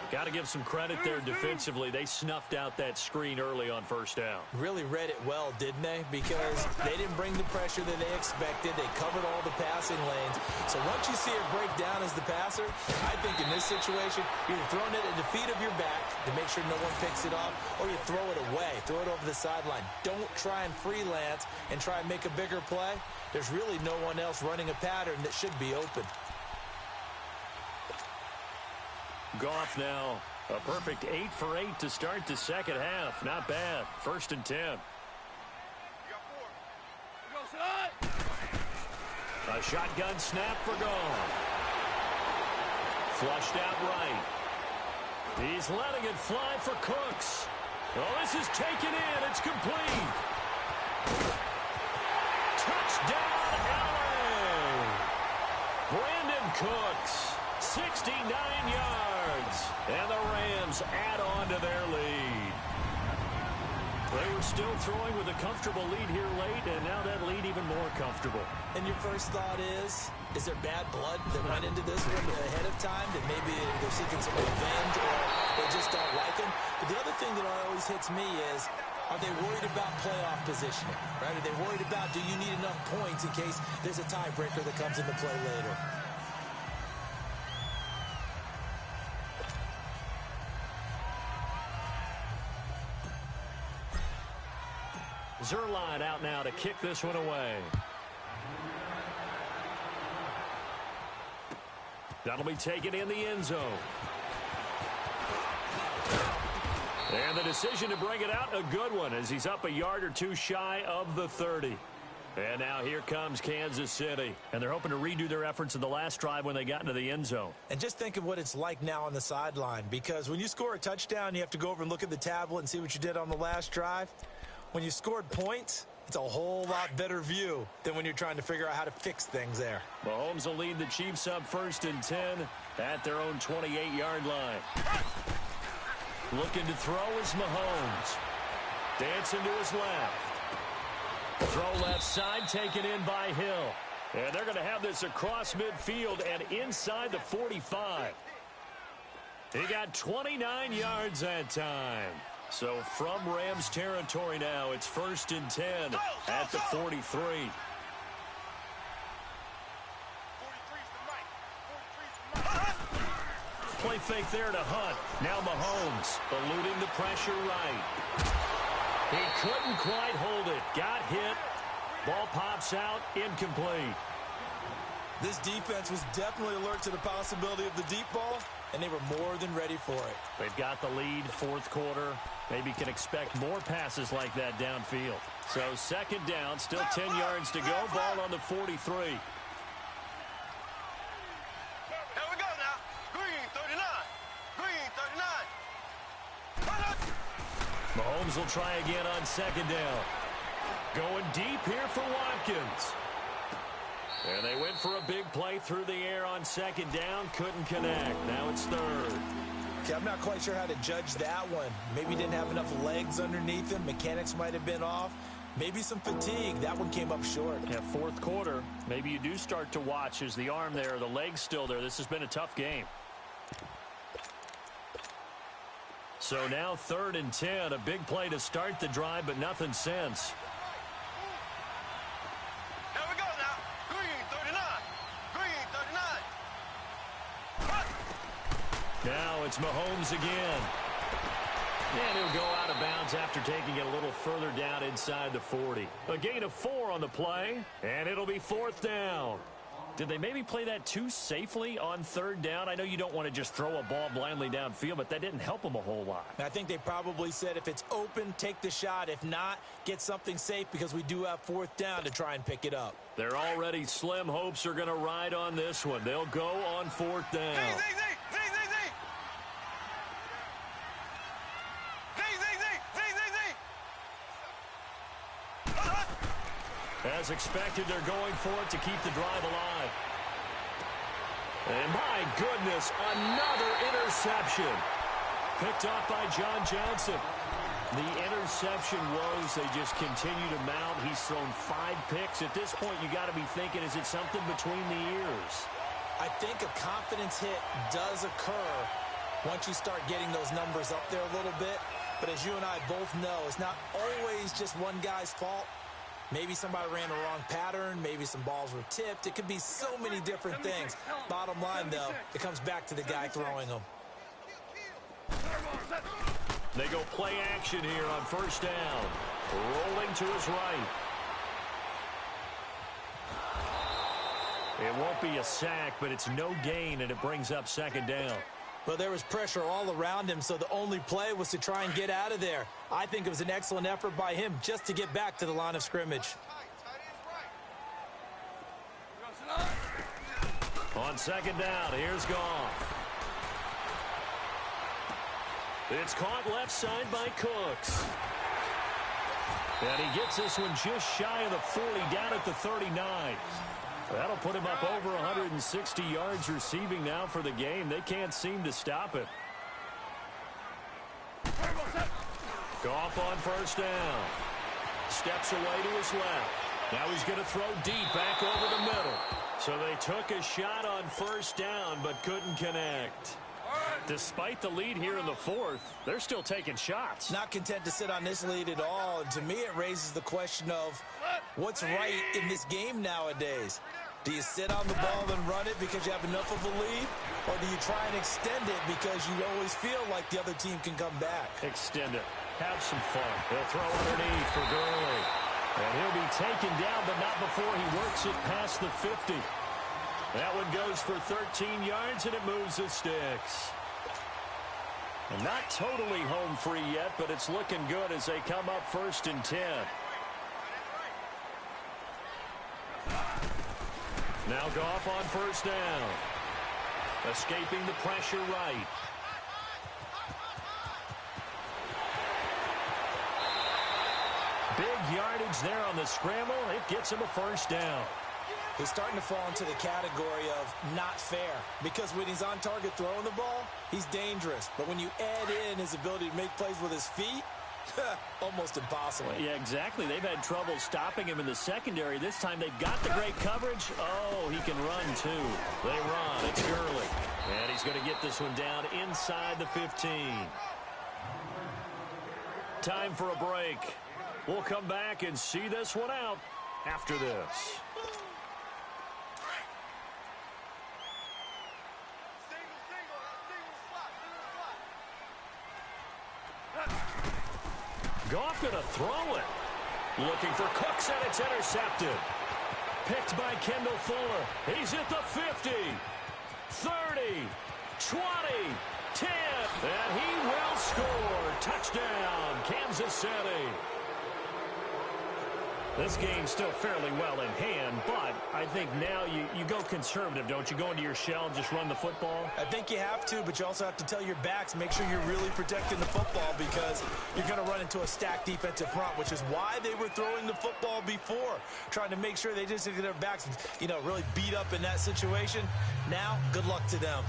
S3: Got to give some credit there defensively. They snuffed out that screen early on first down.
S4: Really read it well, didn't they? Because they didn't bring the pressure that they expected. They covered all the passing lanes. So once you see it break down as the passer, I think in this situation, you're throwing it at the feet of your back to make sure no one picks it up, or you throw it away, throw it over the sideline. Don't try and freelance and try and make a bigger play. There's really no one else running a pattern that should be open.
S3: Goff now, a perfect 8 for 8 to start the second half. Not bad. 1st and 10. A shotgun snap for Goff. Flushed out right. He's letting it fly for Cooks. Oh, this is taken in. It's complete. Touchdown, LA. Brandon Cooks, 69 yards. And the Rams add on to their lead. They were still throwing with a comfortable lead here late, and now that lead even more comfortable.
S4: And your first thought is there bad blood that went into this one ahead of time, that maybe they're seeking some revenge or they just don't like him? But the other thing that always hits me is, are they worried about playoff positioning, right? Are they worried about, do you need enough points in case there's a tiebreaker that comes into play later?
S3: Zerline out now to kick this one away. That'll be taken in the end zone. And the decision to bring it out, a good one, as he's up a yard or two shy of the 30. And now here comes Kansas City. And they're hoping to redo their efforts in the last drive when they got into the end zone.
S4: And just think of what it's like now on the sideline, because when you score a touchdown, you have to go over and look at the tablet and see what you did on the last drive. When you scored points, it's a whole lot better view than when you're trying to figure out how to fix things there.
S3: Mahomes will lead the Chiefs up 1st and 10 at their own 28-yard line. Looking to throw is Mahomes. Dancing to his left. Throw left side, taken in by Hill. And they're going to have this across midfield and inside the 45. He got 29 yards that time. So from Rams territory now, it's 1st and 10 at the 43. Play fake there to Hunt. Now Mahomes eluding the pressure right. He couldn't quite hold it. Got hit. Ball pops out. Incomplete.
S4: This defense was definitely alert to the possibility of the deep ball, and they were more than ready for it.
S3: They've got the lead, 4th quarter. Maybe can expect more passes like that downfield. So 2nd down, still 10 yards to go. Ball on the 43.
S5: Here we go now. Green 39. Green 39.
S3: Mahomes will try again on 2nd down. Going deep here for Watkins. And they went for a big play through the air on 2nd down. Couldn't connect. Now it's 3rd.
S4: Okay, I'm not quite sure how to judge that one. Maybe he didn't have enough legs underneath him. Mechanics might have been off. Maybe some fatigue. That one came up short.
S3: Yeah, 4th quarter. Maybe you do start to watch as the arm there, the leg's still there. This has been a tough game. So now 3rd and 10. A big play to start the drive, but nothing since.
S5: Here we go now. Green 39. Green 39.
S3: Now it's Mahomes again. And he'll go out of bounds after taking it a little further down inside the 40. A gain of 4 on the play, and it'll be 4th down. Did they maybe play that too safely on 3rd down? I know you don't want to just throw a ball blindly downfield, but that didn't help them a whole lot.
S4: I think they probably said if it's open, take the shot. If not, get something safe because we do have 4th down to try and pick it up.
S3: Their already slim hopes are going to ride on this one. They'll go on 4th down. As expected, they're going for it to keep the drive alive. And my goodness, another interception. Picked off by John Johnson. The interception was they just continue to mount. He's thrown 5 picks. At this point, you got to be thinking, is it something between the ears?
S4: I think a confidence hit does occur once you start getting those numbers up there a little bit. But as you and I both know, it's not always just one guy's fault. Maybe somebody ran the wrong pattern. Maybe some balls were tipped. It could be so many different things. Bottom line, though, it comes back to the guy throwing them.
S3: They go play action here on 1st down. Rolling to his right. It won't be a sack, but it's no gain, and it brings up 2nd down.
S4: Well, there was pressure all around him, so the only play was to try and get out of there. I think it was an excellent effort by him just to get back to the line of scrimmage.
S3: On 2nd down, here's Goff. It's caught left side by Cooks. And he gets this one just shy of the 40, down at the 39. That'll put him up over 160 yards receiving now for the game. They can't seem to stop it. Goff on first down. Steps away to his left. Now he's going to throw deep back over the middle. So they took a shot on first down but couldn't connect. Despite the lead here in the fourth, they're still taking shots.
S4: Not content to sit on this lead at all. And to me, it raises the question of what's right in this game nowadays. Do you sit on the ball and run it because you have enough of a lead? Or do you try and extend it because you always feel like the other team can come back?
S3: Extend it. Have some fun. They'll throw underneath for Gurley. And he'll be taken down, but not before he works it past the 50. That one goes for 13 yards, and it moves the sticks. And not totally home free yet, but it's looking good as they come up 1st and 10. Now Goff on first down. Escaping the pressure right. Big yardage there on the scramble. It gets him a first down.
S4: He's starting to fall into the category of not fair, because when he's on target throwing the ball, he's dangerous. But when you add in his ability to make plays with his feet, almost impossible.
S3: Yeah, exactly. They've had trouble stopping him in the secondary. This time they've got the great coverage. Oh, he can run too. They run. It's Gurley. And he's going to get this one down inside the 15. Time for a break. We'll come back and see this one out after this. Goff going to throw it. Looking for Cooks, and it's intercepted. Picked by Kendall Fuller. He's at the 50, 30, 20, 10, and he will score. Touchdown, Kansas City. This game's still fairly well in hand, but I think now you go conservative, don't you? Go into your shell and just run the football?
S4: I think you have to, but you also have to tell your backs, make sure you're really protecting the football, because you're going to run into a stacked defensive front, which is why they were throwing the football before, trying to make sure they just get their backs, really beat up in that situation. Now, good luck to them.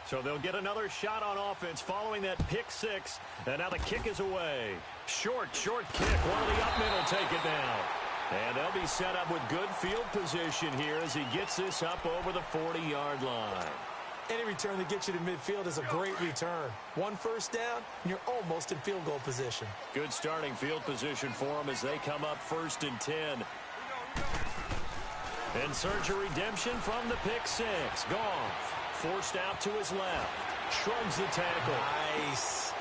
S3: So they'll get another shot on offense following that pick six. And now the kick is away. Short kick. One of the up mid will take it down. And they'll be set up with good field position here as he gets this up over the 40-yard line.
S4: Any return that gets you to midfield is a great return. One first down, and you're almost in field goal position.
S3: Good starting field position for them as they come up 1st and 10. In search of redemption from the pick six. Goff. Forced out to his left. Shrugs the tackle.
S4: Nice.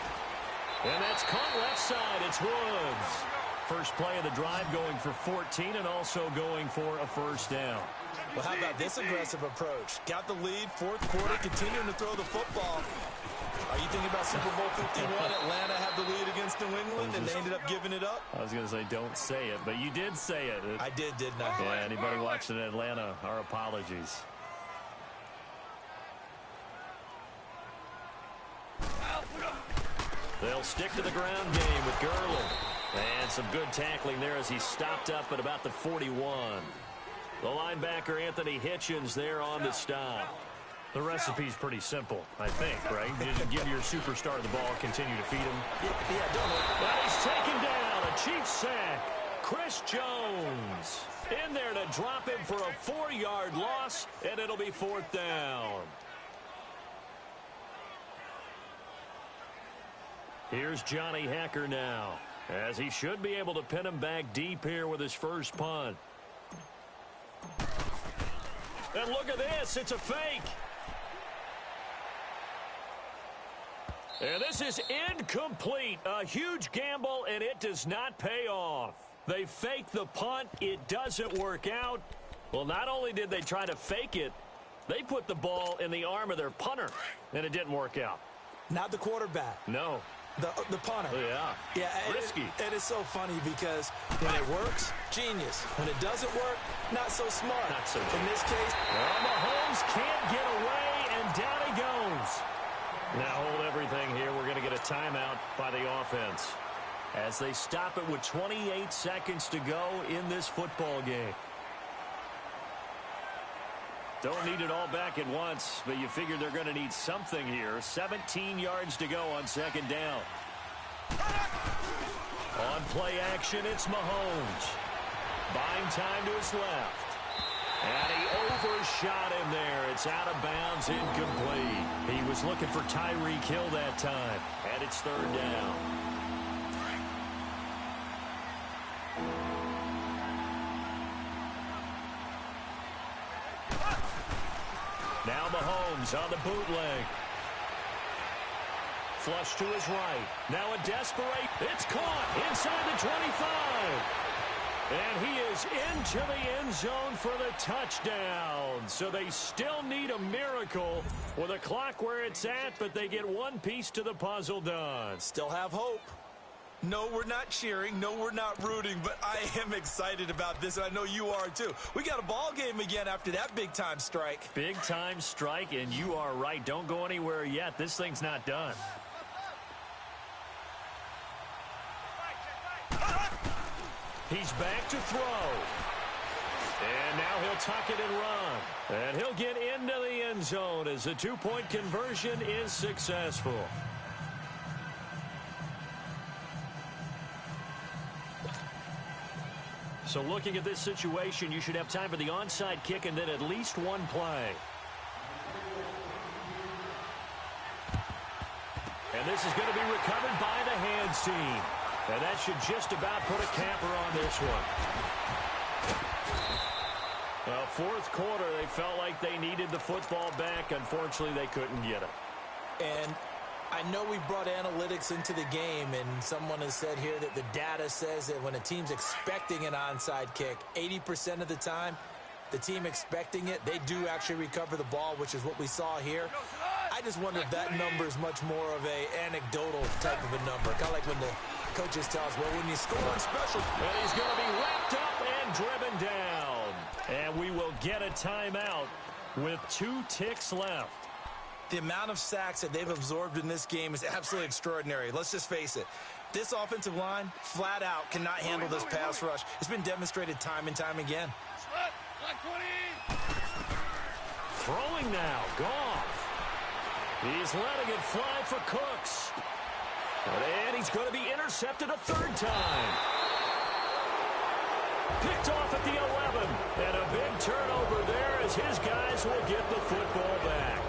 S3: And that's caught left side. It's Woods. First play of the drive going for 14 and also going for a first down.
S4: Well, how about this aggressive approach? Got the lead, fourth quarter, continuing to throw the football. Are you thinking about Super Bowl 51? Atlanta had the lead against New England, and they ended up giving it up?
S3: I was going to say don't say it, but you did say it.
S4: I did, didn't I?
S3: Yeah, anybody watching Atlanta, our apologies. They'll stick to the ground game with Gurley. And some good tackling there as he stopped up at about the 41. The linebacker, Anthony Hitchens, there on the stop. The recipe's pretty simple, I think, right? You just give your superstar the ball, continue to feed him.
S4: Yeah, don't know.
S3: But he's taken down. A Chiefs sack. Chris Jones in there to drop him for a 4-yard loss, and it'll be 4th down. Here's Johnny Hacker now, as he should be able to pin him back deep here with his first punt. And look at this. It's a fake. And this is incomplete. A huge gamble, and it does not pay off. They fake the punt. It doesn't work out. Well, not only did they try to fake it, they put the ball in the arm of their punter, and it didn't work out.
S4: Not the quarterback.
S3: No.
S4: The punter.
S3: Yeah. Risky.
S4: It is so funny because when it works, genius. When it doesn't work, not so smart.
S3: Not so
S4: In this case,
S3: well, Mahomes can't get away, and down he goes. Now hold everything here. We're going to get a timeout by the offense as they stop it with 28 seconds to go in this football game. Don't need it all back at once, but you figure they're going to need something here. 17 yards to go on second down. On play action, it's Mahomes. Buying time to his left. And he overshot him there. It's out of bounds, incomplete. He was looking for Tyreek Hill that time. And it's third down. Now Mahomes on the bootleg. Flush to his right. Now a desperate. It's caught inside the 25. And he is into the end zone for the touchdown. So they still need a miracle with a clock where it's at, but they get one piece to the puzzle done.
S4: Still have hope. No, we're not cheering. No, we're not rooting, but I am excited about this, and I know you are too. We got a ball game again after that big-time strike.
S3: Big-time strike, and you are right. Don't go anywhere yet. This thing's not done. He's back to throw. And now he'll tuck it and run. And he'll get into the end zone as the two-point conversion is successful. So looking at this situation, you should have time for the onside kick and then at least one play. And this is going to be recovered by the hands team. And that should just about put a capper on this one. Well, fourth quarter, they felt like they needed the football back. Unfortunately, they couldn't get it.
S4: And I know we brought analytics into the game, and someone has said here that the data says that when a team's expecting an onside kick, 80% of the time, the team expecting it, they do actually recover the ball, which is what we saw here. I just wonder if that number is much more of a anecdotal type of a number. Kind of like when the coaches tell us, well, when you score on special.
S3: And he's going to be wrapped up and driven down. And we will get a timeout with 2 ticks left.
S4: The amount of sacks that they've absorbed in this game is absolutely extraordinary. Let's just face it. This offensive line, flat out, cannot handle this pass rush. It's been demonstrated time and time again.
S3: Throwing now, Goff. He's letting it fly for Cooks. And he's going to be intercepted a third time. Picked off at the 11. And a big turnover there as his guys will get the football back.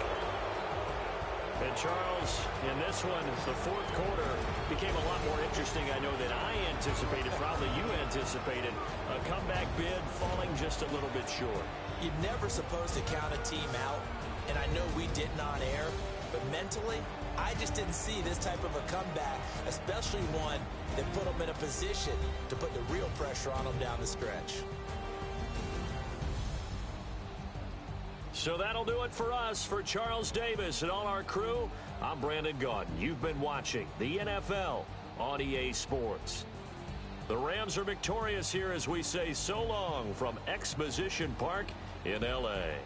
S3: And Charles, in this one, the fourth quarter became a lot more interesting, I know, than I anticipated. Probably you anticipated. A comeback bid falling just a little bit short.
S4: You're never supposed to count a team out, and I know we didn't on air, but mentally, I just didn't see this type of a comeback, especially one that put them in a position to put the real pressure on them down the stretch.
S3: So that'll do it for us. For Charles Davis and all our crew, I'm Brandon Gaudin. You've been watching the NFL on EA Sports. The Rams are victorious here as we say so long from Exposition Park in L.A.